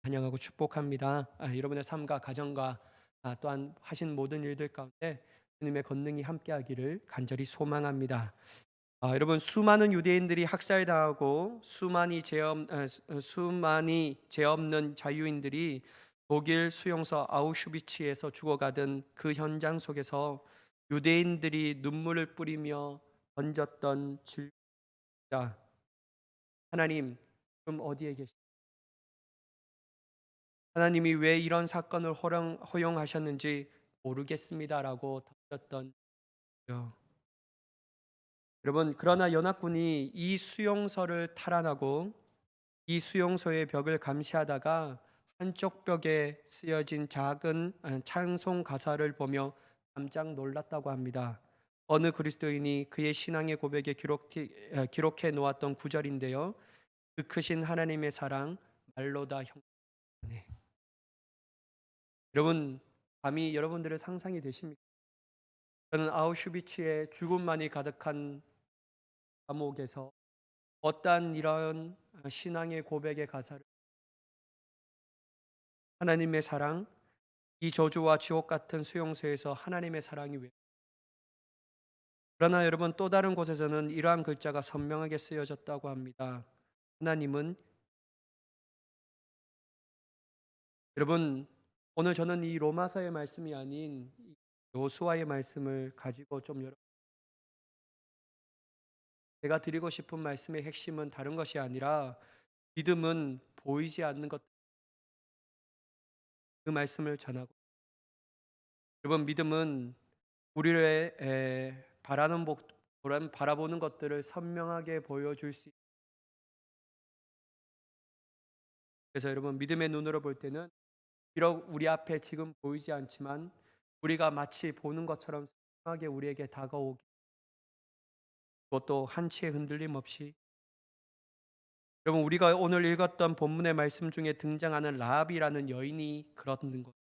환영하고 축복합니다. 여러분의 삶과 가정과 또한 하신 모든 일들 가운데 주님의 권능이 함께하기를 간절히 소망합니다. 여러분, 수많은 유대인들이 학살당하고 수많이 죄 없는 자유인들이 독일 수용소 아우슈비츠에서 죽어가던 그 현장 속에서 유대인들이 눈물을 뿌리며 던졌던 질문입니다. 하나님, 지금 어디에 계십니까? 하나님이 왜 이런 사건을 허용하셨는지 모르겠습니다라고 던졌던 거죠. 여러분, 그러나 연합군이 이 수용소를 탈환하고 이 수용소의 벽을 감시하다가 한쪽 벽에 쓰여진 작은 찬송 가사를 보며 깜짝 놀랐다고 합니다. 어느 그리스도인이 그의 신앙의 고백에 기록해 놓았던 구절인데요. 그 크신 하나님의 사랑 말로 다 형용하네. 여러분, 감히 여러분들의 상상이 되십니까? 저는 아우슈비츠의 죽음만이 가득한 감옥에서 어떠한 이런 신앙의 고백의 가사를 하나님의 사랑, 이 저주와 지옥 같은 수용소에서 하나님의 사랑이 왜 그러나 여러분 또 다른 곳에서는 이러한 글자가 선명하게 쓰여졌다고 합니다. 하나님은 여러분 오늘 저는 이 로마서의 말씀이 아닌 요수아의 말씀을 가지고 제가 드리고 싶은 말씀의 핵심은 다른 것이 아니라 믿음은 보이지 않는 것 그 말씀을 전하고 여러분 믿음은 우리의 바라보는 것들을 선명하게 보여줄 수 그래서 여러분 믿음의 눈으로 볼 때는 비록 우리 앞에 지금 보이지 않지만 우리가 마치 보는 것처럼 선명하게 우리에게 다가오기 그것도 한치의 흔들림 없이 여러분 우리가 오늘 읽었던 본문의 말씀 중에 등장하는 라합이라는 여인이 그런 것.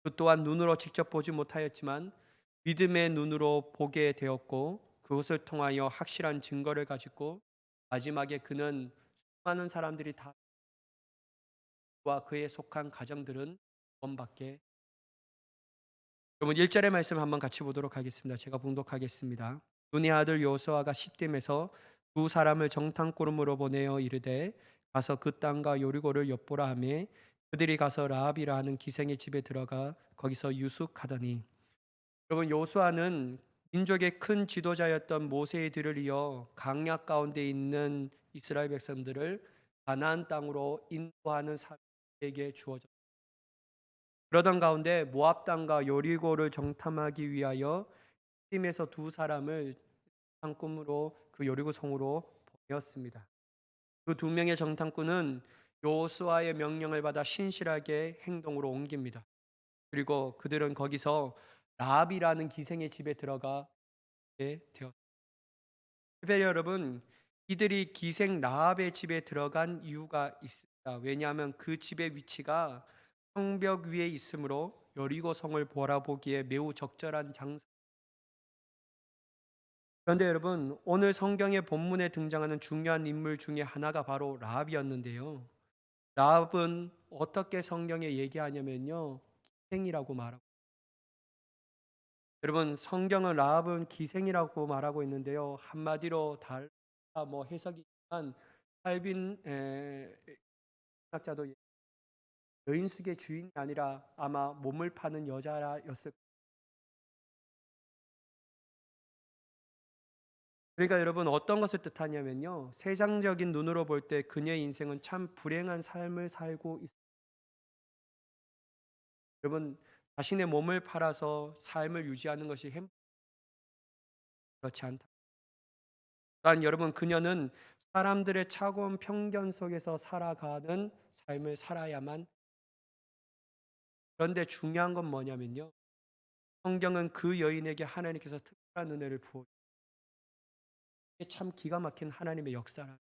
그 또한 눈으로 직접 보지 못하였지만 믿음의 눈으로 보게 되었고 그것을 통하여 확실한 증거를 가지고 마지막에 그는 수많은 사람들이 다 그와 그에 속한 가정들은 구원받게 여러분 1절의 말씀 한번 같이 보도록 하겠습니다. 제가 봉독하겠습니다. 눈의 아들 요수아가 시딤에서 두 사람을 정탐꾼으로 보내어 이르되 가서 그 땅과 요리고를 엿보라 하매 그들이 가서 라합이라 하는 기생의 집에 들어가 거기서 유숙하더니 여러분 요수아는 민족의 큰 지도자였던 모세의 뒤를 이어 강약 가운데 있는 이스라엘 백성들을 가나안 땅으로 인도하는 사명에게 주어졌습니다. 그러던 가운데 모압 땅과 여리고를 정탐하기 위하여 팀에서 두 사람을 정탐꾼으로 그 여리고 성으로 보내었습니다. 그 두 명의 정탐꾼은 여호수아의 명령을 받아 신실하게 행동으로 옮깁니다. 그리고 그들은 거기서 라합이라는 기생의 집에 들어가게 되었습니다. 특별히 여러분, 이들이 기생 라합의 집에 들어간 이유가 있습니다. 왜냐하면 그 집의 위치가 성벽 위에 있으므로 여리고 성을 바라보기에 매우 적절한 장소. 그런데 여러분, 오늘 성경의 본문에 등장하는 중요한 인물 중에 하나가 바로 라합이었는데요. 라합은 어떻게 성경에 얘기하냐면요. 기생이라고 말하고. 여러분, 성경은 라합은 기생이라고 말하고 있는데요. 한마디로 뭐 해석이 있지만 칼빈 학자도 여인숙의 주인이 아니라 아마 몸을 파는 여자였을 그러니까 여러분 어떤 것을 뜻하냐면요. 세상적인 눈으로 볼 때 그녀의 인생은 참 불행한 삶을 살고 여러분 자신의 몸을 팔아서 삶을 유지하는 것이 그렇지 않다. 또한 여러분 그녀는 사람들의 차가운 편견 속에서 살아가는 삶을 살아야만 그런데 중요한 건 뭐냐면요. 성경은 그 여인에게 하나님께서 특별한 은혜를 부어 이게 참 기가 막힌 하나님의 역사라.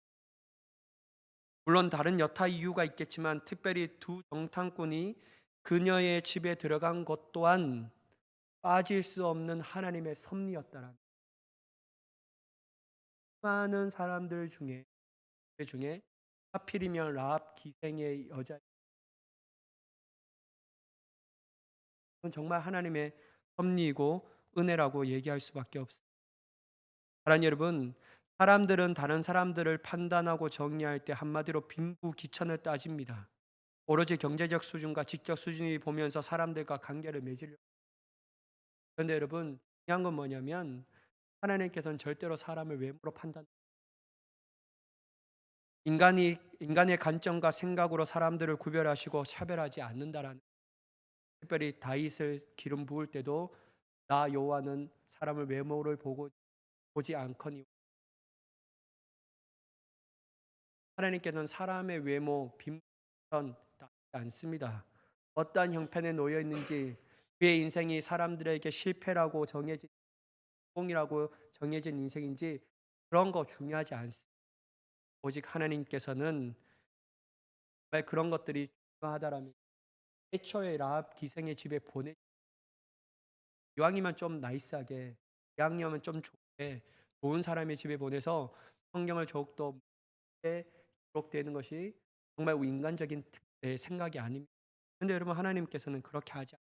물론 다른 여타 이유가 있겠지만 특별히 두 정탐꾼이 그녀의 집에 들어간 것 또한 빠질 수 없는 하나님의 섭리였다라. 많은 사람들 중에 하필이면 라합 기생의 여자 그건 정말 하나님의 섭리이고 은혜라고 얘기할 수밖에 없습니다. 사랑하는 여러분, 사람들은 다른 사람들을 판단하고 정의할 때 한마디로 빈부귀천을 따집니다. 오로지 경제적 수준과 지적 수준이 보면서 사람들과 관계를 맺으려. 그런데 여러분, 중요한 건 뭐냐면 하나님께서는 절대로 사람을 외모로 판단. 인간의 관점과 생각으로 사람들을 구별하시고 차별하지 않는다라는. 특별히 다윗을 기름 부을 때도 나 여호와는 사람을 외모를 보지 않거니. 하나님께서는 사람의 외모, 빈선 따지지 않습니다. 어떠한 형편에 놓여 있는지, 그의 인생이 사람들에게 실패라고 정해진 공이라고 정해진 인생인지 그런 거 중요하지 않습니다. 오직 하나님께서는 정말 그런 것들이 중요하다라면 애초에 라합 기생의 집에 보내, 이왕이면 좀 나이스하게, 이왕이면 좀 좋게 좋은 사람의 집에 보내서 성경을 더욱더 기록되는 것이 정말 인간적인 내 생각이 아닙니다. 그런데 여러분, 하나님께서는 그렇게 하지 않습니다.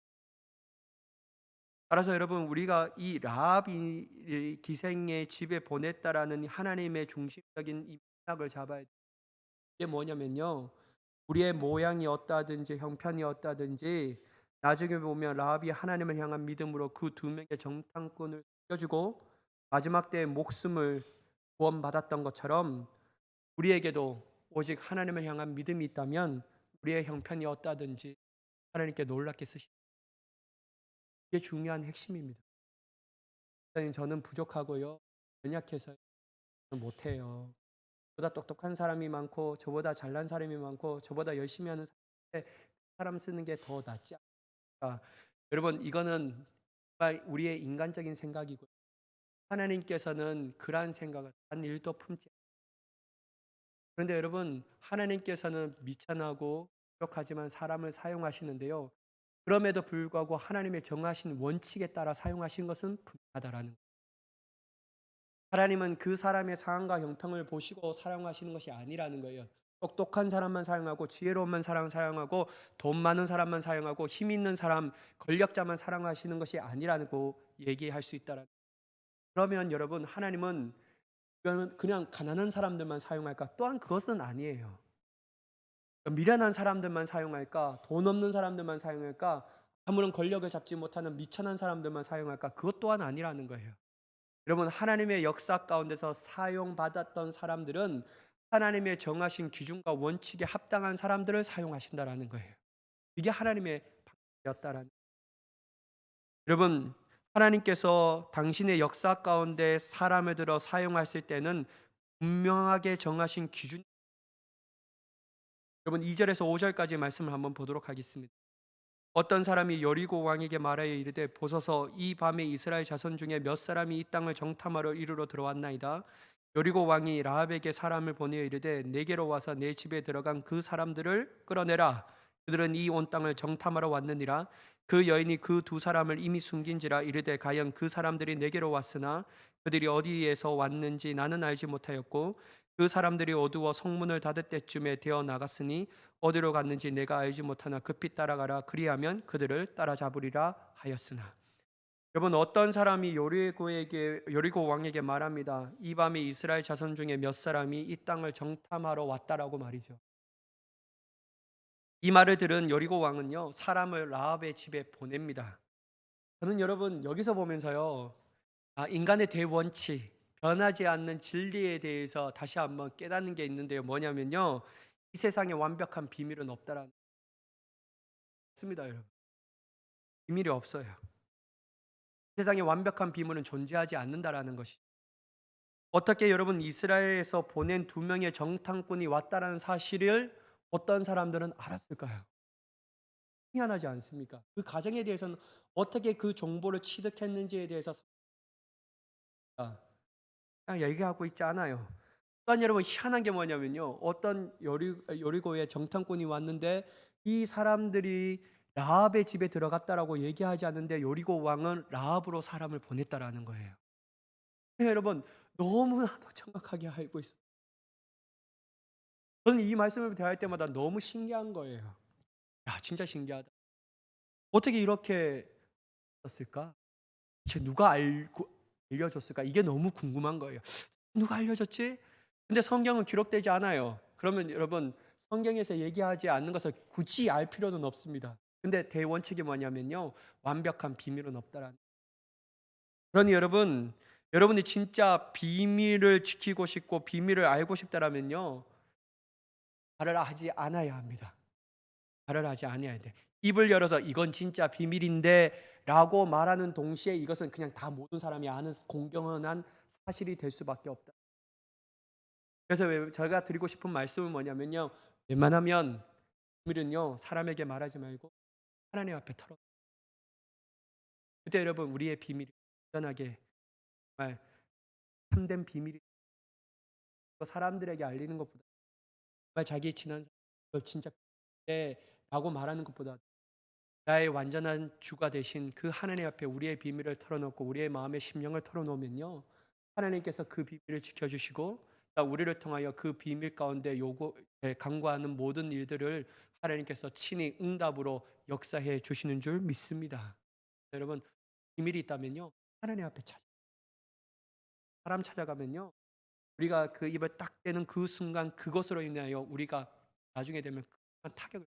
따라서 여러분, 우리가 이 라합이 기생의 집에 보냈다라는 하나님의 중심적인 이 맥락을 잡아야 돼요. 이게 뭐냐면요, 우리의 모양이 어떠하든지 형편이 어떠하든지 나중에 보면 라합이 하나님을 향한 믿음으로 그 두 명의 정탐꾼을 죽여주고 마지막 때에 목숨을 구원받았던 것처럼 우리에게도 오직 하나님을 향한 믿음이 있다면 우리의 형편이 어떠하든지 하나님께 놀랍게 쓰십니다. 이게 중요한 핵심입니다. 목사님, 저는 부족하고요, 연약해서 못해요. 저보다 똑똑한 사람이 많고 저보다 잘난 사람이 많고 저보다 열심히 하는 사람 쓰는 게 더 낫지 않을까. 여러분, 이거는 정말 우리의 인간적인 생각이고 하나님께서는 그러한 생각을 단 일도 품지 않습니다. 그런데 여러분, 하나님께서는 미천하고 부족하지만 사람을 사용하시는데요, 그럼에도 불구하고 하나님의 정하신 원칙에 따라 사용하신 것은 분명하다라는 거예요. 하나님은 그 사람의 상황과 형편을 보시고 사용하시는 것이 아니라는 거예요. 똑똑한 사람만 사용하고 지혜로운 사람 사용하고 돈 많은 사람만 사용하고 힘 있는 사람, 권력자만 사용하시는 것이 아니라고 얘기할 수 있다라는. 그러면 여러분, 하나님은 그냥 가난한 사람들만 사용할까? 또한 그것은 아니에요. 미련한 사람들만 사용할까? 돈 없는 사람들만 사용할까? 아무런 권력을 잡지 못하는 미천한 사람들만 사용할까? 그것 또한 아니라는 거예요. 여러분, 하나님의 역사 가운데서 사용받았던 사람들은 하나님의 정하신 기준과 원칙에 합당한 사람들을 사용하신다라는 거예요. 이게 하나님의 방법이었다라는. 여러분, 하나님께서 당신의 역사 가운데 사람을 들어 사용하실 때는 분명하게 정하신 기준. 여러분, 2절에서 5절까지 말씀을 한번 보도록 하겠습니다. 어떤 사람이 여리고 왕에게 말하여 이르되 보소서 이 밤에 이스라엘 자손 중에 몇 사람이 이 땅을 정탐하러 이르러 들어왔나이다. 여리고 왕이 라합에게 사람을 보내어 이르되 내게로 와서 내 집에 들어간 그 사람들을 끌어내라. 그들은 이 온 땅을 정탐하러 왔느니라. 그 여인이 그 두 사람을 이미 숨긴지라 이르되 과연 그 사람들이 내게로 왔으나 그들이 어디에서 왔는지 나는 알지 못하였고 그 사람들이 어두워 성문을 닫을 때쯤에 되어 나갔으니 어디로 갔는지 내가 알지 못하나 급히 따라가라. 그리하면 그들을 따라잡으리라 하였으나. 여러분, 어떤 사람이 여리고 왕에게 말합니다. 이 밤에 이스라엘 자손 중에 몇 사람이 이 땅을 정탐하러 왔다라고 말이죠. 이 말을 들은 여리고 왕은요, 사람을 라합의 집에 보냅니다. 저는 여러분 여기서 보면서요, 인간의 대원칙, 변하지 않는 진리에 대해서 다시 한번 깨닫는 게 있는데요. 뭐냐면요, 이 세상에 완벽한 비밀은 없다라는. 없습니다, 여러분. 비밀이 없어요. 세상에 완벽한 비밀은 존재하지 않는다라는 것이. 어떻게 여러분 이스라엘에서 보낸 두 명의 정탐꾼이 왔다라는 사실을 어떤 사람들은 알았을까요? 희한하지 않습니까? 그 가정에 대해서는 어떻게 그 정보를 취득했는지에 대해서 그냥 얘기하고 있지 않아요. 또한 여러분 희한한 게 뭐냐면요, 어떤 여리고의 정탐꾼이 왔는데 이 사람들이 라합의 집에 들어갔다라고 얘기하지 않는데 여리고 왕은 라합으로 사람을 보냈다라는 거예요. 여러분, 너무나도 정확하게 알고 있어요. 저는 이 말씀을 대할 때마다 너무 신기한 거예요. 야, 진짜 신기하다. 어떻게 이렇게 썼을까? 대체 누가 알려줬을까? 이게 너무 궁금한 거예요. 누가 알려줬지? 근데 성경은 기록되지 않아요. 그러면 여러분, 성경에서 얘기하지 않는 것을 굳이 알 필요는 없습니다. 근데 대원칙이 뭐냐면요, 완벽한 비밀은 없다라는. 그러니 여러분, 여러분이 진짜 비밀을 지키고 싶고 비밀을 알고 싶다라면요, 말을 하지 않아야 합니다. 말을 하지 않아야 돼. 입을 열어서 이건 진짜 비밀인데 라고 말하는 동시에 이것은 그냥 다 모든 사람이 아는 공경한 사실이 될 수밖에 없다. 그래서 제가 드리고 싶은 말씀은 뭐냐면요, 웬만하면 비밀은요, 사람에게 말하지 말고 하나님 앞에 털어. 그때 여러분, 우리의 비밀이 안전하게, 정말 참된 비밀이, 사람들에게 알리는 것보다, 정말 자기 친한 사람, 너 진짜 라고 말하는 것보다 나의 완전한 주가 되신 그 하나님 앞에 우리의 비밀을 털어놓고 우리의 마음의 심령을 털어놓으면요, 하나님께서 그 비밀을 지켜주시고 우리를 통하여 그 비밀 가운데 간구하는 모든 일들을 하나님께서 친히 응답으로 역사해 주시는 줄 믿습니다. 여러분, 비밀이 있다면요, 하나님 앞에 사람 찾아가면요, 우리가 그 입을 딱 떼는 그 순간 그것으로 인하여 우리가 나중에 되면 큰 타격을,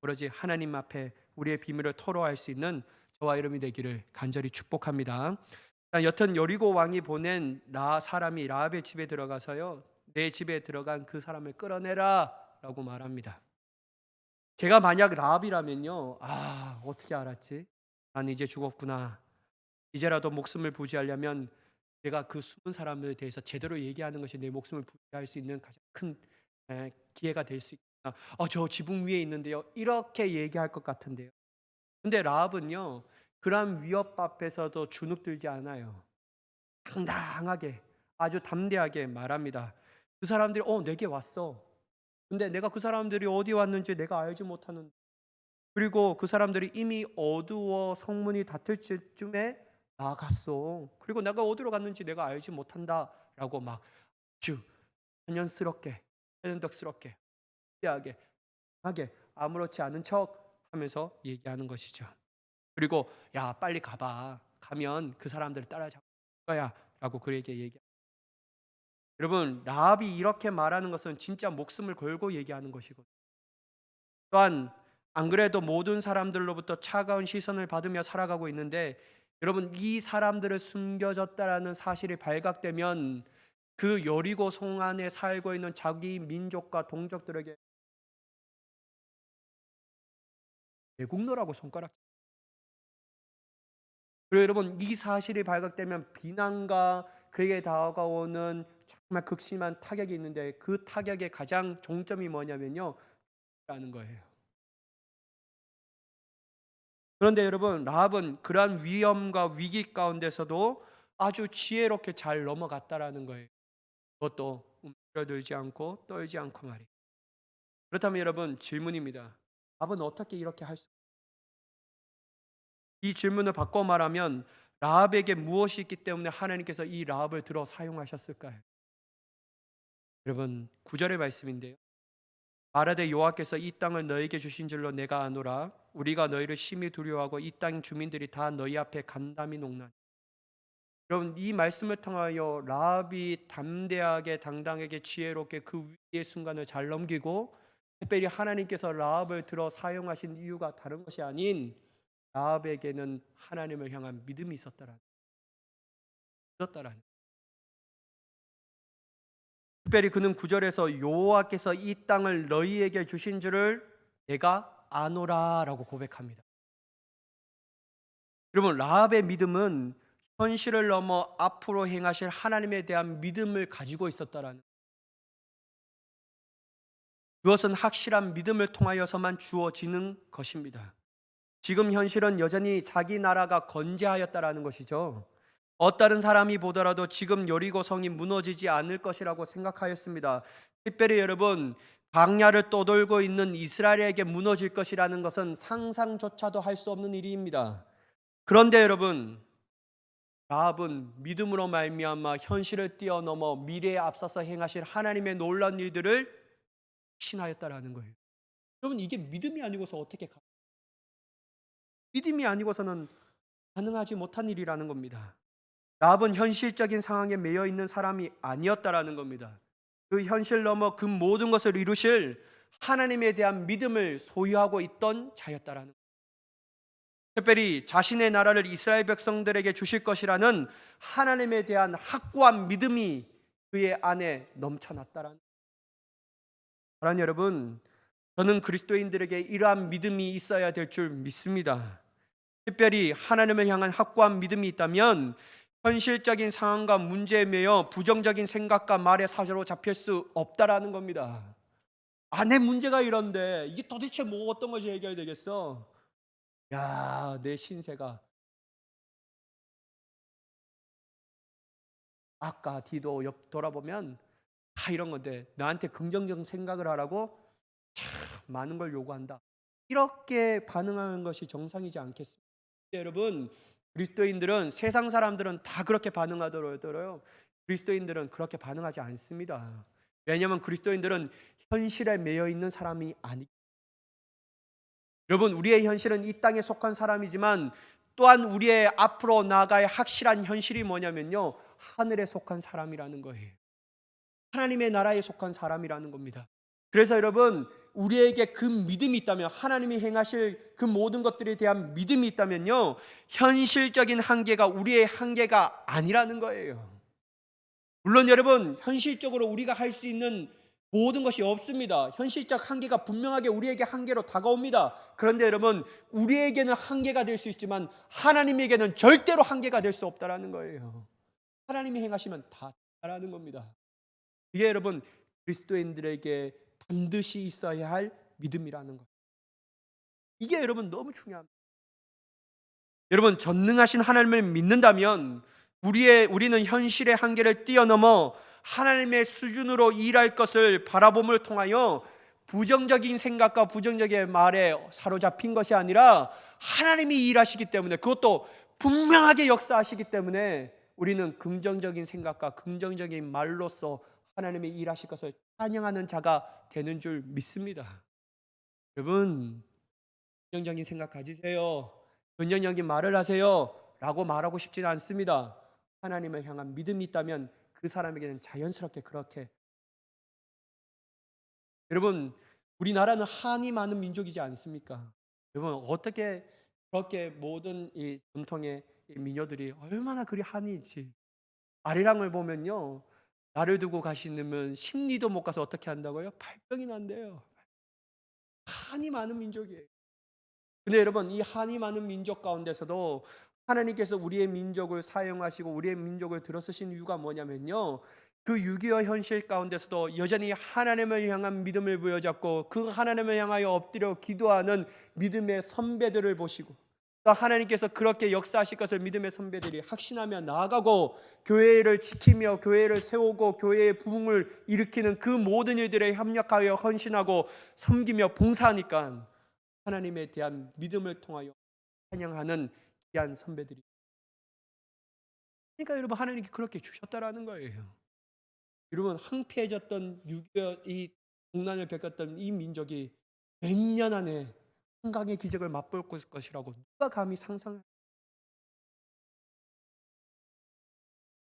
오로지 하나님 앞에 우리의 비밀을 토로할 수 있는 저와 여러분이 되기를 간절히 축복합니다. 여튼 여리고 왕이 보낸 사람이 라합의 집에 들어가서요, 내 집에 들어간 그 사람을 끌어내라라고 말합니다. 제가 만약 라합이라면요, 어떻게 알았지? 난 이제 죽었구나. 이제라도 목숨을 부지하려면 내가 그 숨은 사람들에 대해서 제대로 얘기하는 것이 내 목숨을 부지할 수 있는 가장 큰 기회가 될 수 있구나. 저 지붕 위에 있는데요, 이렇게 얘기할 것 같은데요. 근데 라합은요, 그런 위협 앞에서도 주눅들지 않아요. 당당하게, 아주 담대하게 말합니다. 그 사람들이 내게 왔어. 근데 내가 그 사람들이 어디 왔는지 내가 알지 못하는, 그리고 그 사람들이 이미 어두워 성문이 닫힐 쯤에 나갔어. 그리고 내가 어디로 갔는지 내가 알지 못한다라고 막 아주 한연스럽게, 한연덕스럽게, 하게 하게 아무렇지 않은 척 하면서 얘기하는 것이죠. 그리고 야, 빨리 가봐. 가면 그 사람들을 따라잡을 거야라고 그에게 얘기. 여러분, 라합이 이렇게 말하는 것은 진짜 목숨을 걸고 얘기하는 것이고, 또한 안 그래도 모든 사람들로부터 차가운 시선을 받으며 살아가고 있는데, 여러분, 이 사람들을 숨겨졌다라는 사실이 발각되면 그 여리고 성 안에 살고 있는 자기 민족과 동족들에게 외국노라고 손가락. 그리고 여러분, 이 사실이 발각되면 비난과 그에게 다가오는 정말 극심한 타격이 있는데, 그 타격의 가장 종점이 뭐냐면요, 라는 거예요. 그런데 여러분, 라합은 그러한 위험과 위기 가운데서도 아주 지혜롭게 잘 넘어갔다라는 거예요. 그것도 움츠러들지 않고 떨지 않고 말이에요. 그렇다면 여러분, 질문입니다. 라합은 어떻게 이렇게 할 수? 이 질문을 바꿔 말하면 라합에게 무엇이 있기 때문에 하나님께서 이 라합을 들어 사용하셨을까요? 여러분, 9절의 말씀인데요. 말하되 여호와께서 이 땅을 너에게 주신 줄로 내가 아노라. 우리가 너희를 심히 두려워하고 이 땅 주민들이 다 너희 앞에 간담이 녹나니. 여러분, 이 말씀을 통하여 라합이 담대하게, 당당하게, 지혜롭게 그 위기의 순간을 잘 넘기고, 특별히 하나님께서 라합을 들어 사용하신 이유가 다른 것이 아닌 라합에게는 하나님을 향한 믿음이 있었다라는. 특별히 그는 9절에서 여호와께서 이 땅을 너희에게 주신 줄을 내가 아노라라고 고백합니다. 여러분, 라합의 믿음은 현실을 넘어 앞으로 행하실 하나님에 대한 믿음을 가지고 있었다라는. 그것은 확실한 믿음을 통하여서만 주어지는 것입니다. 지금 현실은 여전히 자기 나라가 건재하였다라는 것이죠. 어다른 사람이 보더라도 지금 여리고 성이 무너지지 않을 것이라고 생각하였습니다. 특별히 여러분, 광야를 떠돌고 있는 이스라엘에게 무너질 것이라는 것은 상상조차도 할 수 없는 일입니다. 그런데 여러분, 라합은 믿음으로 말미암아 현실을 뛰어넘어 미래에 앞서서 행하실 하나님의 놀라운 일들을 신하였다라는 거예요. 여러분, 이게 믿음이 아니고서 어떻게 믿음이 아니고서는 가능하지 못한 일이라는 겁니다. 라합은 현실적인 상황에 매여 있는 사람이 아니었다라는 겁니다. 그 현실 넘어 그 모든 것을 이루실 하나님에 대한 믿음을 소유하고 있던 자였다라는 겁니다. 특별히 자신의 나라를 이스라엘 백성들에게 주실 것이라는 하나님에 대한 확고한 믿음이 그의 안에 넘쳐났다라는. 사랑하는 여러분, 저는 그리스도인들에게 이러한 믿음이 있어야 될 줄 믿습니다. 특별히 하나님을 향한 확고한 믿음이 있다면 현실적인 상황과 문제에 매여 부정적인 생각과 말에 사로잡힐 수 없다라는 겁니다. 내 문제가 이런데 이게 도대체 뭐 어떤 것이 해결되겠어? 야, 내 신세가 아까 뒤도 옆 돌아보면 다 이런 건데 나한테 긍정적인 생각을 하라고 참 많은 걸 요구한다. 이렇게 반응하는 것이 정상이지 않겠습니까? 여러분, 그리스도인들은 세상 사람들은 다 그렇게 반응하더라도요. 그리스도인들은 그렇게 반응하지 않습니다. 왜냐하면 그리스도인들은 현실에 매여 있는 사람이 아니. 여러분, 우리의 현실은 이 땅에 속한 사람이지만 또한 우리의 앞으로 나아갈 확실한 현실이 뭐냐면요, 하늘에 속한 사람이라는 거예요. 하나님의 나라에 속한 사람이라는 겁니다. 그래서 여러분, 우리에게 그 믿음이 있다면, 하나님이 행하실 그 모든 것들에 대한 믿음이 있다면요, 현실적인 한계가 우리의 한계가 아니라는 거예요. 물론 여러분, 현실적으로 우리가 할 수 있는 모든 것이 없습니다. 현실적 한계가 분명하게 우리에게 한계로 다가옵니다. 그런데 여러분, 우리에게는 한계가 될 수 있지만 하나님에게는 절대로 한계가 될 수 없다라는 거예요. 하나님이 행하시면 다 다라는 겁니다. 이게 여러분, 그리스도인들에게 반드시 있어야 할 믿음이라는 것. 이게 여러분 너무 중요합니다. 여러분, 전능하신 하나님을 믿는다면 우리는 현실의 한계를 뛰어넘어 하나님의 수준으로 일할 것을 바라봄을 통하여 부정적인 생각과 부정적인 말에 사로잡힌 것이 아니라 하나님이 일하시기 때문에, 그것도 분명하게 역사하시기 때문에 우리는 긍정적인 생각과 긍정적인 말로써 하나님의 일하실 것을 찬양하는 자가 되는 줄 믿습니다. 여러분, 긍정적인 생각 가지세요. 긍정적인 말을 하세요. 라고 말하고 싶지는 않습니다. 하나님을 향한 믿음이 있다면 그 사람에게는 자연스럽게 그렇게. 여러분, 우리나라는 한이 많은 민족이지 않습니까? 여러분, 어떻게 그렇게 모든 이 전통의 이 민요들이 얼마나 그리 한이 있지. 아리랑을 보면요, 나를 두고 가시면 심리도 못 가서 어떻게 한다고요? 발병이 난대요. 한이 많은 민족이에요. 근데 여러분, 이 한이 많은 민족 가운데서도 하나님께서 우리의 민족을 사용하시고 우리의 민족을 들어쓰신 이유가 뭐냐면요, 그 6.25 현실 가운데서도 여전히 하나님을 향한 믿음을 부여잡고 그 하나님을 향하여 엎드려 기도하는 믿음의 선배들을 보시고, 또 하나님께서 그렇게 역사하실 것을 믿음의 선배들이 확신하며 나아가고 교회를 지키며 교회를 세우고 교회의 부흥을 일으키는 그 모든 일들에 협력하여 헌신하고 섬기며 봉사하니까 하나님에 대한 믿음을 통하여 찬양하는 귀한 선배들이. 그러니까 여러분, 하나님이 그렇게 주셨다라는 거예요. 여러분, 황폐해졌던 6.25이 국난을 겪었던 이 민족이 100년 안에 한강의 기적을 맛볼 것이라고 누가 감히 상상할.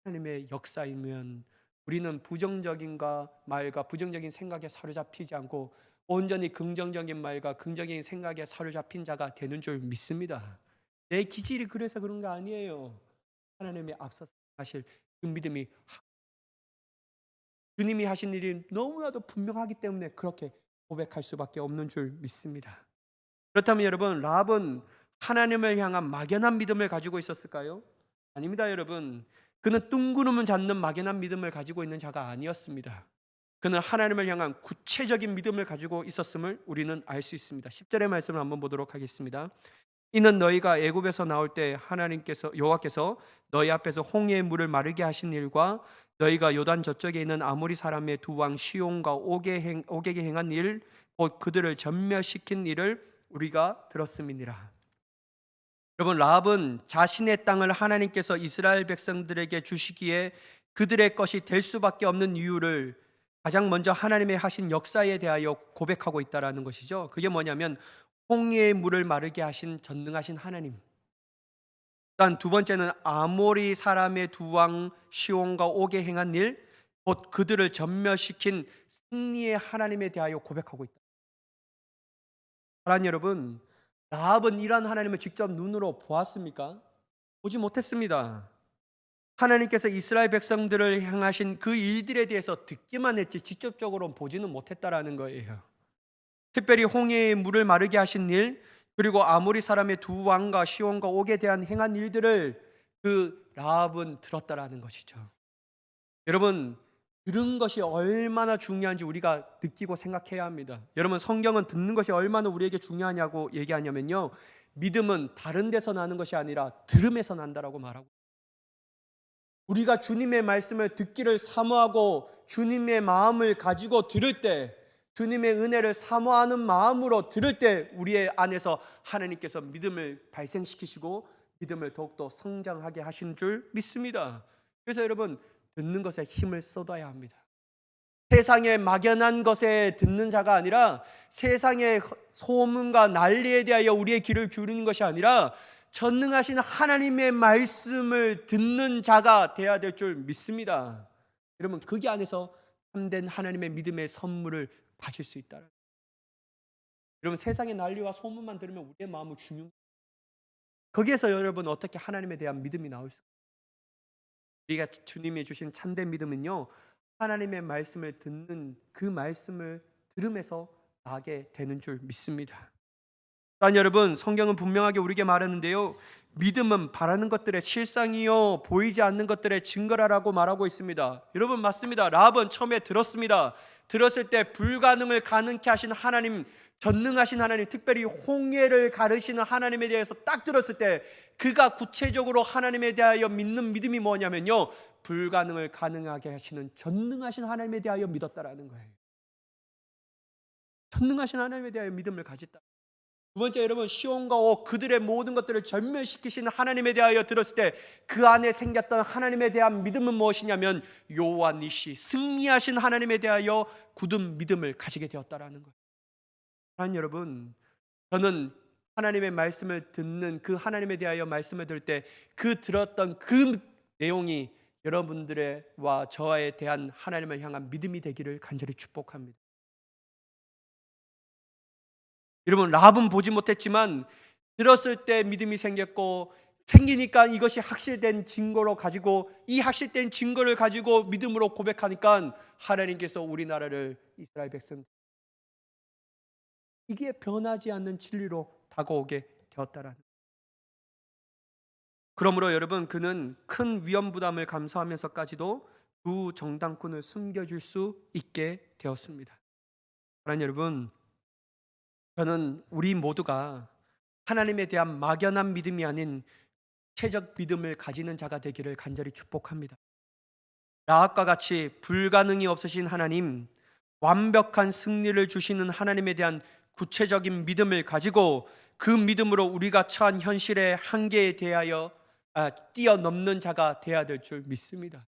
하나님의 역사이면 우리는 부정적인가 말과 부정적인 생각에 사로잡히지 않고 온전히 긍정적인 말과 긍정적인 생각에 사로잡힌 자가 되는 줄 믿습니다. 내 기질이 그래서 그런 거 아니에요. 하나님의 앞서서 하실 그 믿음이, 주님이 하신 일이 너무나도 분명하기 때문에 그렇게 고백할 수밖에 없는 줄 믿습니다. 그렇다면 여러분, 라합은 하나님을 향한 막연한 믿음을 가지고 있었을까요? 아닙니다, 여러분. 그는 뜬구름을 잡는 막연한 믿음을 가지고 있는 자가 아니었습니다. 그는 하나님을 향한 구체적인 믿음을 가지고 있었음을 우리는 알 수 있습니다. 10절의 말씀을 한번 보도록 하겠습니다. 이는 너희가 애굽에서 나올 때 하나님께서 여호와께서 너희 앞에서 홍해의 물을 마르게 하신 일과 너희가 요단 저쪽에 있는 아모리 사람의 두 왕 시온과 옥에게 행한 일, 곧 그들을 전멸시킨 일을 우리가 들었음이니라. 여러분, 라합은 자신의 땅을 하나님께서 이스라엘 백성들에게 주시기에 그들의 것이 될 수밖에 없는 이유를 가장 먼저 하나님의 하신 역사에 대하여 고백하고 있다라는 것이죠. 그게 뭐냐면 홍해의 물을 마르게 하신 전능하신 하나님. 또한 두 번째는 아모리 사람의 두 왕 시온과 옥에 행한 일, 곧 그들을 전멸시킨 승리의 하나님에 대하여 고백하고 있다. 사랑하는 여러분, 라합은 이러한 하나님을 직접 눈으로 보았습니까? 보지 못했습니다. 하나님께서 이스라엘 백성들을 향하신 그 일들에 대해서 듣기만 했지 직접적으로 보지는 못했다라는 거예요. 특별히 홍해의 물을 마르게 하신 일, 그리고 아모리 사람의 두 왕과 시온과 옥에 대한 행한 일들을 그 라합은 들었다라는 것이죠. 여러분, 들은 것이 얼마나 중요한지 우리가 느끼고 생각해야 합니다. 여러분, 성경은 듣는 것이 얼마나 우리에게 중요하냐고 얘기하냐면요, 믿음은 다른 데서 나는 것이 아니라 들음에서 난다라고 말하고, 우리가 주님의 말씀을 듣기를 사모하고 주님의 마음을 가지고 들을 때, 주님의 은혜를 사모하는 마음으로 들을 때 우리의 안에서 하나님께서 믿음을 발생시키시고 믿음을 더욱더 성장하게 하신 줄 믿습니다. 그래서 여러분, 듣는 것에 힘을 쏟아야 합니다. 세상의 막연한 것에 듣는 자가 아니라 세상의 소문과 난리에 대하여 우리의 귀를 기울이는 것이 아니라 전능하신 하나님의 말씀을 듣는 자가 되어야 될 줄 믿습니다. 여러분, 거기 안에서 참된 하나님의 믿음의 선물을 받을 수 있다. 여러분, 세상의 난리와 소문만 들으면 우리의 마음을 중용. 거기에서 여러분 어떻게 하나님에 대한 믿음이 나올 수? 우리가 주님이 주신 참된 믿음은요, 하나님의 말씀을 듣는 그 말씀을 들음에서 나게 되는 줄 믿습니다. 또한 여러분, 성경은 분명하게 우리에게 말하는데요, 믿음은 바라는 것들의 실상이요 보이지 않는 것들의 증거라고 말하고 있습니다. 여러분, 맞습니다. 라합은 처음에 들었습니다. 들었을 때 불가능을 가능케 하신 하나님, 전능하신 하나님, 특별히 홍해를 가르시는 하나님에 대해서 딱 들었을 때 그가 구체적으로 하나님에 대하여 믿는 믿음이 뭐냐면요, 불가능을 가능하게 하시는 전능하신 하나님에 대하여 믿었다라는 거예요. 전능하신 하나님에 대하여 믿음을 가졌다. 두 번째, 여러분, 시온과 옥 그들의 모든 것들을 전멸시키시는 하나님에 대하여 들었을 때 그 안에 생겼던 하나님에 대한 믿음은 무엇이냐면 여호와 니시, 승리하신 하나님에 대하여 굳은 믿음을 가지게 되었다라는 거예요. 하나님 여러분, 저는 하나님의 말씀을 듣는 그 하나님에 대하여 말씀을 들을 때 그 들었던 그 내용이 여러분들과 저에 대한 하나님을 향한 믿음이 되기를 간절히 축복합니다. 여러분, 라합은 보지 못했지만 들었을 때 믿음이 생겼고, 생기니까 이것이 확실된 증거로 가지고, 이 확실된 증거를 가지고 믿음으로 고백하니까 하나님께서 우리나라를 이스라엘 백성, 이게 변하지 않는 진리로 다가오게 되었다라는. 그러므로 여러분, 그는 큰 위험 부담을 감수하면서까지도 두 정당권을 숨겨줄 수 있게 되었습니다. 사랑하는 여러분, 저는 우리 모두가 하나님에 대한 막연한 믿음이 아닌 체적 믿음을 가지는 자가 되기를 간절히 축복합니다. 라합과 같이 불가능이 없으신 하나님, 완벽한 승리를 주시는 하나님에 대한 구체적인 믿음을 가지고 그 믿음으로 우리가 처한 현실의 한계에 대하여 뛰어넘는 자가 되어야 될 줄 믿습니다.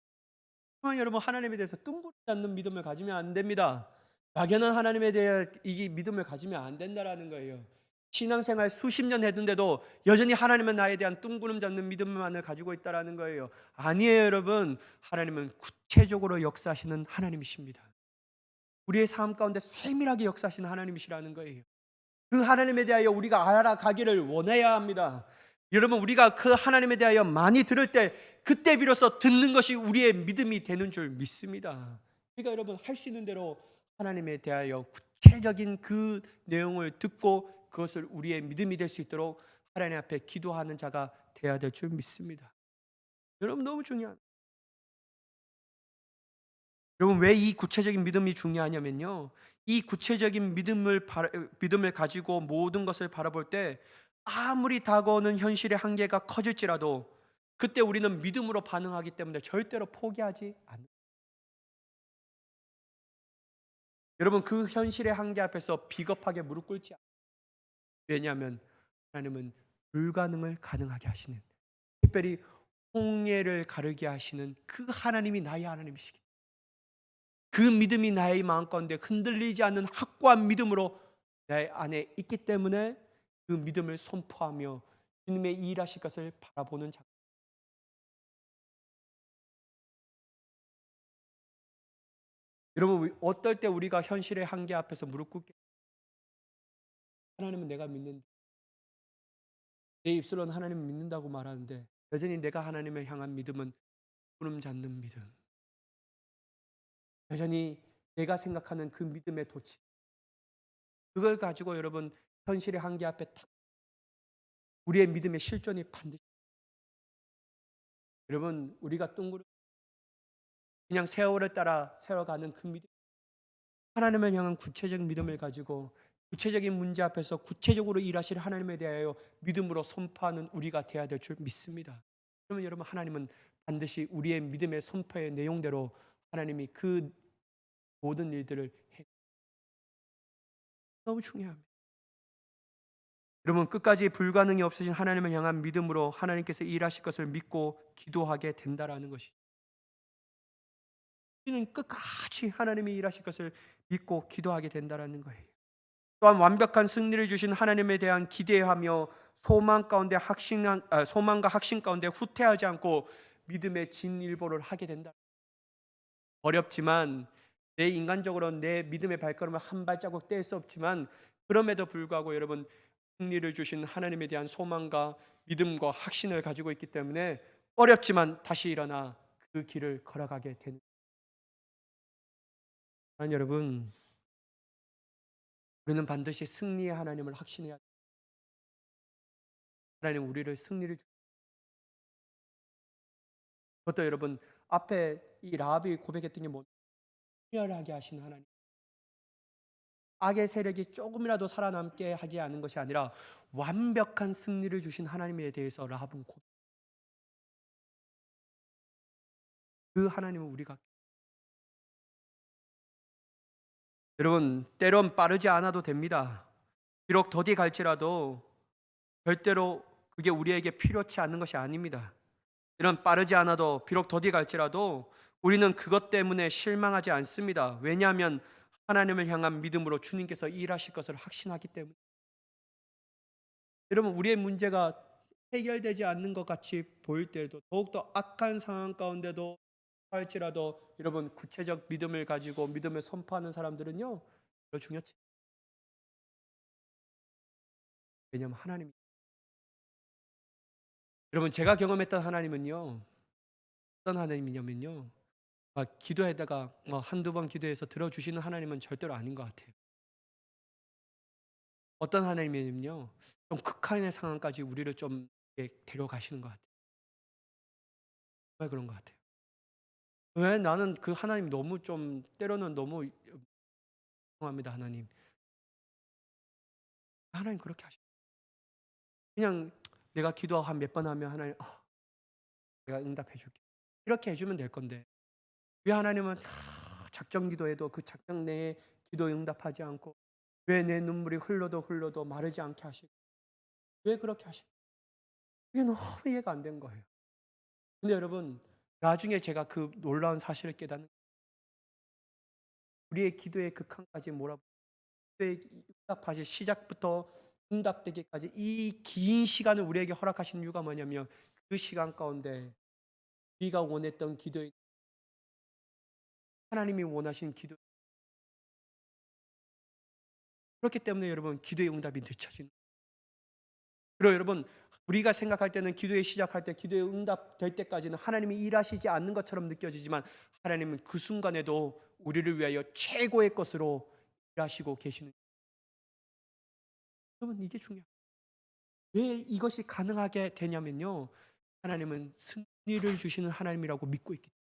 하지만 여러분, 하나님에 대해서 뚱부리지 않는 믿음을 가지면 안 됩니다. 막연한 하나님에 대해 이 믿음을 가지면 안 된다라는 거예요. 신앙생활 수십 년 했는데도 여전히 하나님은 나에 대한 뚱구름 잡는 믿음만을 가지고 있다라는 거예요. 아니에요, 여러분. 하나님은 구체적으로 역사하시는 하나님이십니다. 우리의 삶 가운데 세밀하게 역사하시는 하나님이시라는 거예요. 그 하나님에 대하여 우리가 알아가기를 원해야 합니다. 여러분, 우리가 그 하나님에 대하여 많이 들을 때 그때 비로소 듣는 것이 우리의 믿음이 되는 줄 믿습니다. 그러니까 여러분, 할 수 있는 대로 하나님에 대하여 구체적인 그 내용을 듣고 그것을 우리의 믿음이 될 수 있도록 하나님 앞에 기도하는 자가 되어야 될 줄 믿습니다. 여러분, 너무 중요합니다. 여러분, 왜 이 구체적인 믿음이 중요하냐면요, 이 구체적인 믿음을 가지고 모든 것을 바라볼 때 아무리 다가오는 현실의 한계가 커질지라도 그때 우리는 믿음으로 반응하기 때문에 절대로 포기하지 않아요. 여러분, 그 현실의 한계 앞에서 비겁하게 무릎 꿇지 않아요. 왜냐하면 하나님은 불가능을 가능하게 하시는, 특별히 홍해를 가르게 하시는 그 하나님이 나의 하나님이시기, 그 믿음이 나의 마음 가운데 흔들리지 않는 확고한 믿음으로 내 안에 있기 때문에 그 믿음을 선포하며 주님의 일하실 것을 바라보는 자. 여러분, 어떨 때 우리가 현실의 한계 앞에서 무릎 꿇게, 하나님은 내가 믿는다, 내 입술로는 하나님을 믿는다고 말하는데 여전히 내가 하나님을 향한 믿음은 구름 잡는 믿음, 여전히 내가 생각하는 그 믿음의 도치, 그걸 가지고 여러분 현실의 한계 앞에 탁 우리의 믿음의 실존이 반드시, 여러분 우리가 뜬구름 그냥 세월을 따라 세워가는 그 믿음, 하나님을 향한 구체적 믿음을 가지고 구체적인 문제 앞에서 구체적으로 일하실 하나님에 대하여 믿음으로 선포하는 우리가 되어야 될 줄 믿습니다. 그러면 여러분, 하나님은 반드시 우리의 믿음의 선포의 내용대로 하나님이 그 모든 일들을 해. 너무 중요합니다. 여러분, 끝까지 불가능이 없으신 하나님을 향한 믿음으로 하나님께서 일하실 것을 믿고 기도하게 된다라는 것이, 우리는 끝까지 하나님이 일하실 것을 믿고 기도하게 된다라는 거예요. 또한 완벽한 승리를 주신 하나님에 대한 기대하며 소망과 확신 가운데 후퇴하지 않고 믿음의 진일보를 하게 된다. 어렵지만 내 인간적으로 내 믿음의 발걸음을 한 발자국 뗄 수 없지만, 그럼에도 불구하고 여러분, 승리를 주신 하나님에 대한 소망과 믿음과 확신을 가지고 있기 때문에 어렵지만 다시 일어나 그 길을 걸어가게 되는. 여러분, 우리는 반드시 승리의 하나님을 확신해야 돼요. 하나님 우리를 승리를 주. 그것도 여러분, 앞에 이 라합이 고백했던 게 뭐냐면 분열하게 하신 하나님, 악의 세력이 조금이라도 살아남게 하지 않은 것이 아니라 완벽한 승리를 주신 하나님에 대해서 라합은 그 하나님은 우리가, 여러분 때론 빠르지 않아도 됩니다. 비록 더디 갈지라도 절대로 그게 우리에게 필요치 않는 것이 아닙니다. 이런 빠르지 않아도 비록 더디 갈지라도 우리는 그것 때문에 실망하지 않습니다. 왜냐하면 하나님을 향한 믿음으로 주님께서 일하실 것을 확신하기 때문에. 여러분, 우리의 문제가 해결되지 않는 것 같이 보일 때에도, 더욱더 악한 상황 가운데도 할지라도 여러분, 구체적 믿음을 가지고 믿음을 선포하는 사람들은요, 더 중요치. 왜냐하면 하나님, 여러분 제가 경험했던 하나님은요, 어떤 하나님이냐면요, 기도에다가 한두 번 기도해서 들어주시는 하나님은 절대로 아닌 것 같아요. 어떤 하나님이냐면요, 좀 극한의 상황까지 우리를 좀 이렇게 데려가시는 것 같아요. 정말 그런 것 같아요. 왜? 나는 그 하나님 너무 좀 때로는 너무 죄송합니다. 하나님 그렇게 하셔. 그냥 내가 기도 한 몇 번 하면 하나님, 내가 응답해 줄게, 이렇게 해주면 될 건데, 왜 하나님은 작정 기도해도 그 작정 내에 기도 응답하지 않고, 왜 내 눈물이 흘러도 마르지 않게 하시고, 왜 그렇게 하시고, 그게 너무 이해가 안 된 거예요. 근데 여러분, 나중에 제가 그 놀라운 사실을 깨닫는, 우리의 기도의 극한까지 몰아보고 기도의 응답하실 시작부터 응답되기까지 이 긴 시간을 우리에게 허락하신 이유가 뭐냐면, 그 시간 가운데 우리가 원했던 기도의, 하나님이 원하신 기도, 그렇기 때문에 여러분 기도의 응답이 늦춰지는. 그리고 여러분, 우리가 생각할 때는 기도에 시작할 때 기도의 응답 될 때까지는 하나님이 일하시지 않는 것처럼 느껴지지만, 하나님은 그 순간에도 우리를 위하여 최고의 것으로 일하시고 계시는. 여러분 이게 중요해요. 왜 이것이 가능하게 되냐면요, 하나님은 승리를 주시는 하나님이라고 믿고 있기 때문에.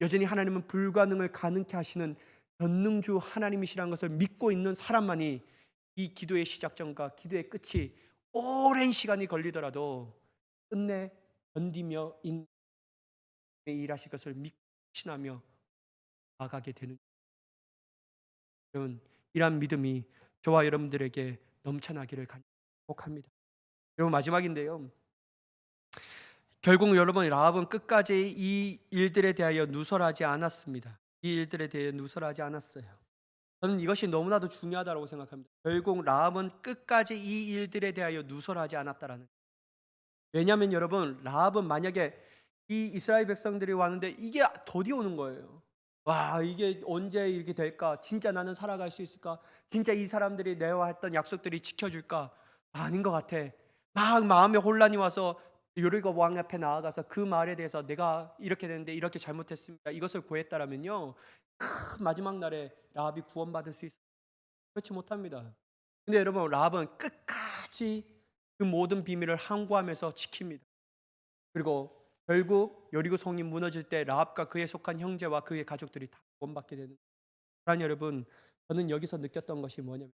여전히 하나님은 불가능을 가능케 하시는 전능주 하나님이시라는 것을 믿고 있는 사람만이 이 기도의 시작점과 기도의 끝이 오랜 시간이 걸리더라도 끝내 견디며 인내 일하실 것을 믿고 신하며 나아가게 되는, 여러분 이러한 믿음이 저와 여러분들에게 넘쳐나기를 간곡합니다. 여러분 마지막인데요, 결국 여러분 라합은 끝까지 이 일들에 대하여 누설하지 않았습니다. 이 일들에 대해 누설하지 않았어요. 저는 이것이 너무나도 중요하다고 생각합니다. 결국 라합은 끝까지 이 일들에 대하여 누설하지 않았다라는. 왜냐하면 여러분, 라합은 만약에 이 이스라엘 백성들이 왔는데 이게 더디 오는 거예요. 와, 이게 언제 이렇게 될까? 진짜 나는 살아갈 수 있을까? 진짜 이 사람들이 내와 했던 약속들이 지켜줄까? 아닌 것 같아. 막 마음에 혼란이 와서 여리고 왕 앞에 나아가서 그 말에 대해서 내가 이렇게 됐는데 이렇게 잘못했습니다, 이것을 고했다라면요, 마지막 날에 라합이 구원받을 수 있어요? 그렇지 못합니다. 근데 여러분, 라합은 끝까지 그 모든 비밀을 항구하면서 지킵니다. 그리고 결국 여리고 성이 무너질 때 라합과 그에 속한 형제와 그의 가족들이 다 구원받게 되는. 그러나 여러분, 저는 여기서 느꼈던 것이 뭐냐면,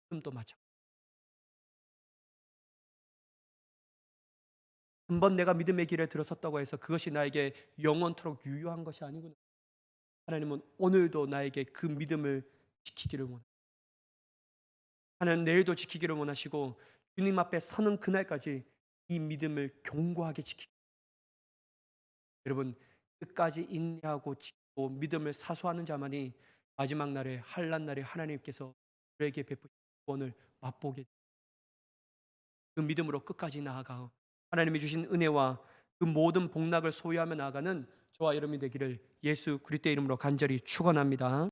지금도 마찬가지. 한번 내가 믿음의 길에 들어섰다고 해서 그것이 나에게 영원토록 유효한 것이 아니구나. 하나님은 오늘도 나에게 그 믿음을 지키기를 원합니다. 하나님 내일도 지키기를 원하시고, 주님 앞에 서는 그날까지 이 믿음을 견고하게 지키기. 여러분, 끝까지 인내하고 지키고 믿음을 사수하는 자만이 마지막 날에, 환난 날에 하나님께서 그에게 베푸신 구원을 맛보게, 그 믿음으로 끝까지 나아가 하나님이 주신 은혜와 그 모든 복락을 소유하며 나아가는 저와 여러분이 되기를 예수 그리스도의 이름으로 간절히 축원합니다.